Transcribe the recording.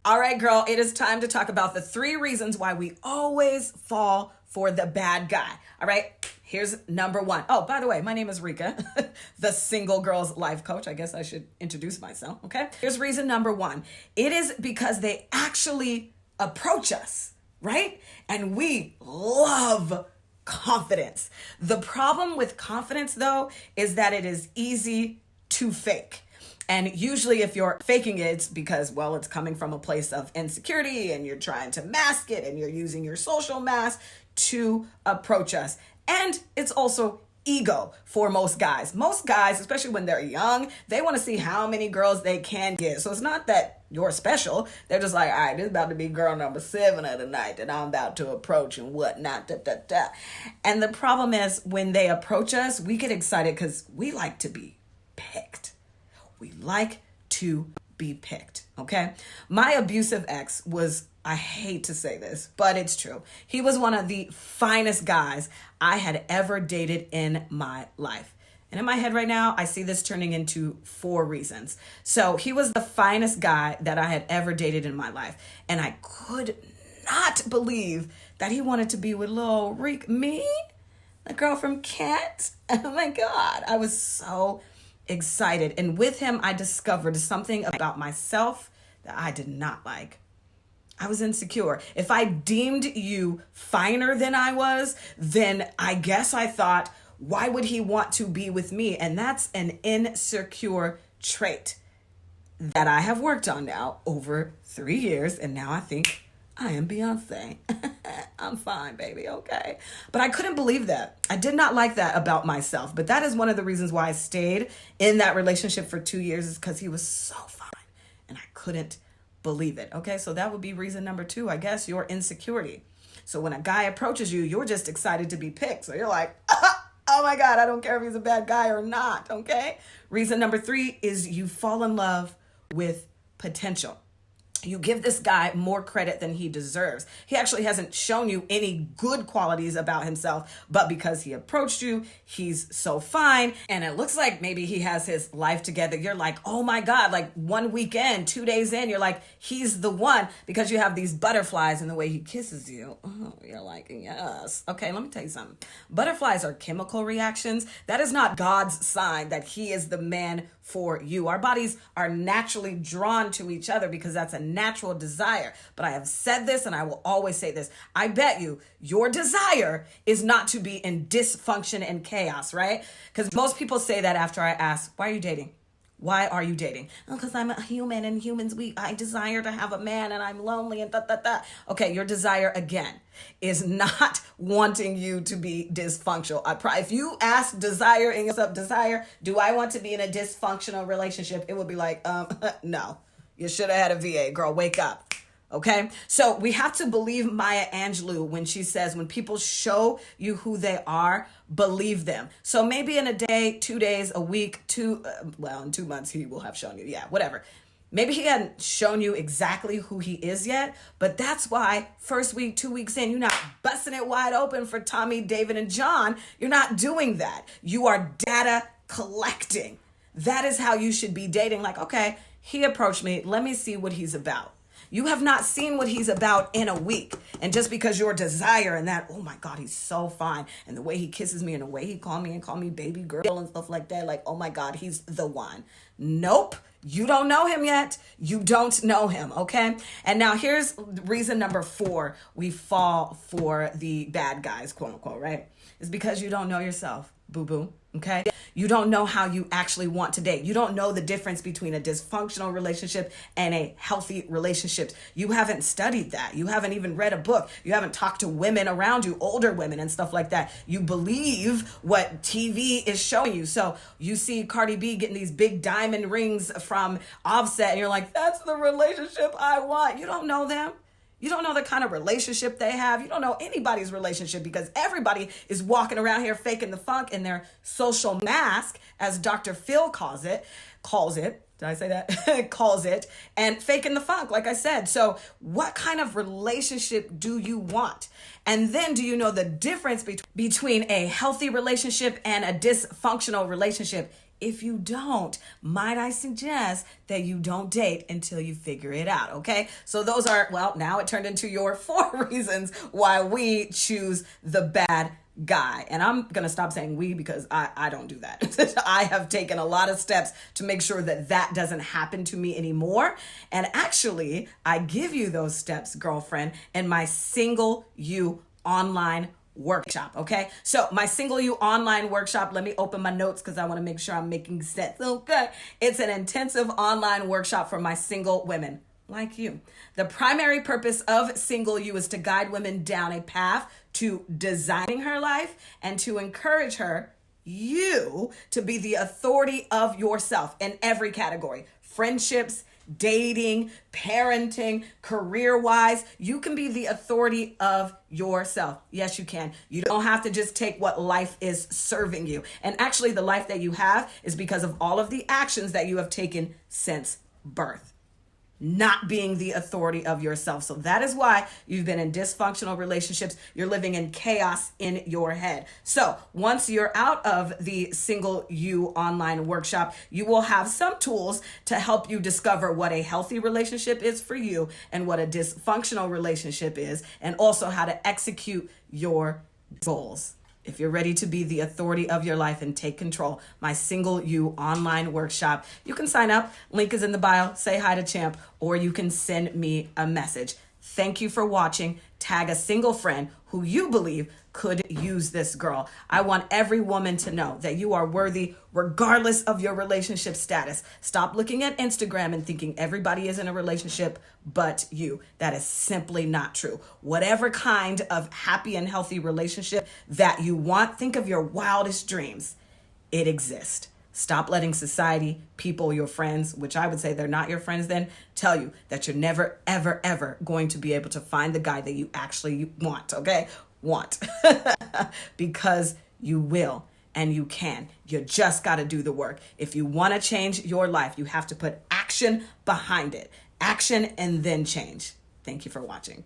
All right, girl, it is time to talk about the 3 reasons why we always fall for the bad guy. All right, here's number 1. Oh, by the way, my name is Rika, the single girl's life coach. I guess I should introduce myself, okay? Here's reason number 1. It is because they actually approach us, right? And we love confidence. The problem with confidence, though, is that it is easy to fake. And usually if you're faking it, it's because, well, it's coming from a place of insecurity and you're trying to mask it and you're using your social mask to approach us. And it's also ego for most guys. Most guys, especially when they're young, they want to see how many girls they can get. So it's not that you're special. They're just like, all right, this is about to be girl number 7 of the night that I'm about to approach and whatnot. And the problem is when they approach us, we get excited because we like to be picked. We like to be picked, okay? My abusive ex was, I hate to say this, but it's true. He was one of the finest guys I had ever dated in my life. And in my head right now, I see this turning into 4 reasons. So he was the finest guy that I had ever dated in my life. And I could not believe that he wanted to be with little me, the girl from Kent. Oh my God, I was so excited. And with him, I discovered something about myself that I did not like. I was insecure. If I deemed you finer than I was, then I guess I thought, why would he want to be with me? And that's an insecure trait that I have worked on now over 3 years. And now I think I am Beyonce. I'm fine, baby, okay? But I couldn't believe that. I did not like that about myself. But that is one of the reasons why I stayed in that relationship for 2 years, is because he was so fine. And I couldn't believe it, okay? So that would be reason number 2, I guess, your insecurity. So when a guy approaches you, you're just excited to be picked. So you're like, oh my God, I don't care if he's a bad guy or not, okay? Reason number 3 is you fall in love with potential. You give this guy more credit than he deserves. He actually hasn't shown you any good qualities about himself, but because he approached you, he's so fine. And it looks like maybe he has his life together. You're like, oh my God, like 1 weekend, 2 days in, you're like, he's the one, because you have these butterflies in the way he kisses you. Oh, you're like, yes. Okay, let me tell you something. Butterflies are chemical reactions. That is not God's sign that he is the man for you. Our bodies are naturally drawn to each other because that's a natural desire. But I have said this and I will always say this. I bet you your desire is not to be in dysfunction and chaos, right? Because most people say that after I ask, why are you dating? Why are you dating? Because I'm a human and humans, I desire to have a man and I'm lonely and . Okay, your desire again is not wanting you to be dysfunctional. If you ask desire in yourself, desire, do I want to be in a dysfunctional relationship? It would be like, no, you should have had a VA, girl, wake up. Okay, so we have to believe Maya Angelou when she says, when people show you who they are, believe them. So maybe in a day, 2 days, a week, in 2 months, he will have shown you. Yeah, whatever. Maybe he hadn't shown you exactly who he is yet, but that's why first week, 2 weeks in, you're not busting it wide open for Tommy, David, and John. You're not doing that. You are data collecting. That is how you should be dating. Like, okay, he approached me. Let me see what he's about. You have not seen what he's about in a week. And just because your desire and that, oh my God, he's so fine. And the way he kisses me and the way he called me baby girl and stuff like that. Like, oh my God, he's the one. Nope. You don't know him yet. You don't know him. Okay. And now here's reason number 4. We fall for the bad guys, quote unquote, right? It's because you don't know yourself. Boo-boo. Okay. You don't know how you actually want to date. You don't know the difference between a dysfunctional relationship and a healthy relationship. You haven't studied that. You haven't even read a book. You haven't talked to women around you, older women and stuff like that. You believe what TV is showing you. So you see Cardi B getting these big diamond rings from Offset and you're like, that's the relationship I want. You don't know them. You don't know the kind of relationship they have. You don't know anybody's relationship because everybody is walking around here faking the funk in their social mask, as Dr. Phil calls it. Did I say that? Calls it. And faking the funk, like I said. So what kind of relationship do you want? And then do you know the difference between a healthy relationship and a dysfunctional relationship? If you don't, might I suggest that you don't date until you figure it out, okay? So those are, well, now it turned into your 4 reasons why we choose the bad guy. And I'm going to stop saying we because I don't do that. I have taken a lot of steps to make sure that that doesn't happen to me anymore. And actually, I give you those steps, girlfriend, in my Single You online workshop. Okay. So my Single You online workshop, let me open my notes because I want to make sure I'm making sense. Okay. It's an intensive online workshop for my single women like you. The primary purpose of Single You is to guide women down a path to designing her life and to encourage her, you, to be the authority of yourself in every category: friendships, dating, parenting, career-wise. You can be the authority of yourself. Yes, you can. You don't have to just take what life is serving you. And actually, the life that you have is because of all of the actions that you have taken since birth. Not being the authority of yourself. So that is why you've been in dysfunctional relationships. You're living in chaos in your head. So once you're out of the Single You online workshop, you will have some tools to help you discover what a healthy relationship is for you and what a dysfunctional relationship is, and also how to execute your goals. If you're ready to be the authority of your life and take control, my Single You online workshop, you can sign up. Link is in the bio. Say hi to Champ, or you can send me a message. Thank you for watching. Tag a single friend who you believe could use this, girl. I want every woman to know that you are worthy regardless of your relationship status. Stop looking at Instagram and thinking everybody is in a relationship but you. That is simply not true. Whatever kind of happy and healthy relationship that you want, think of your wildest dreams. It exists. Stop letting society, people, your friends, which I would say they're not your friends then, tell you that you're never, ever, ever going to be able to find the guy that you actually want, okay? Want. Because you will and you can. You just got to do the work. If you want to change your life, you have to put action behind it. Action and then change. Thank you for watching.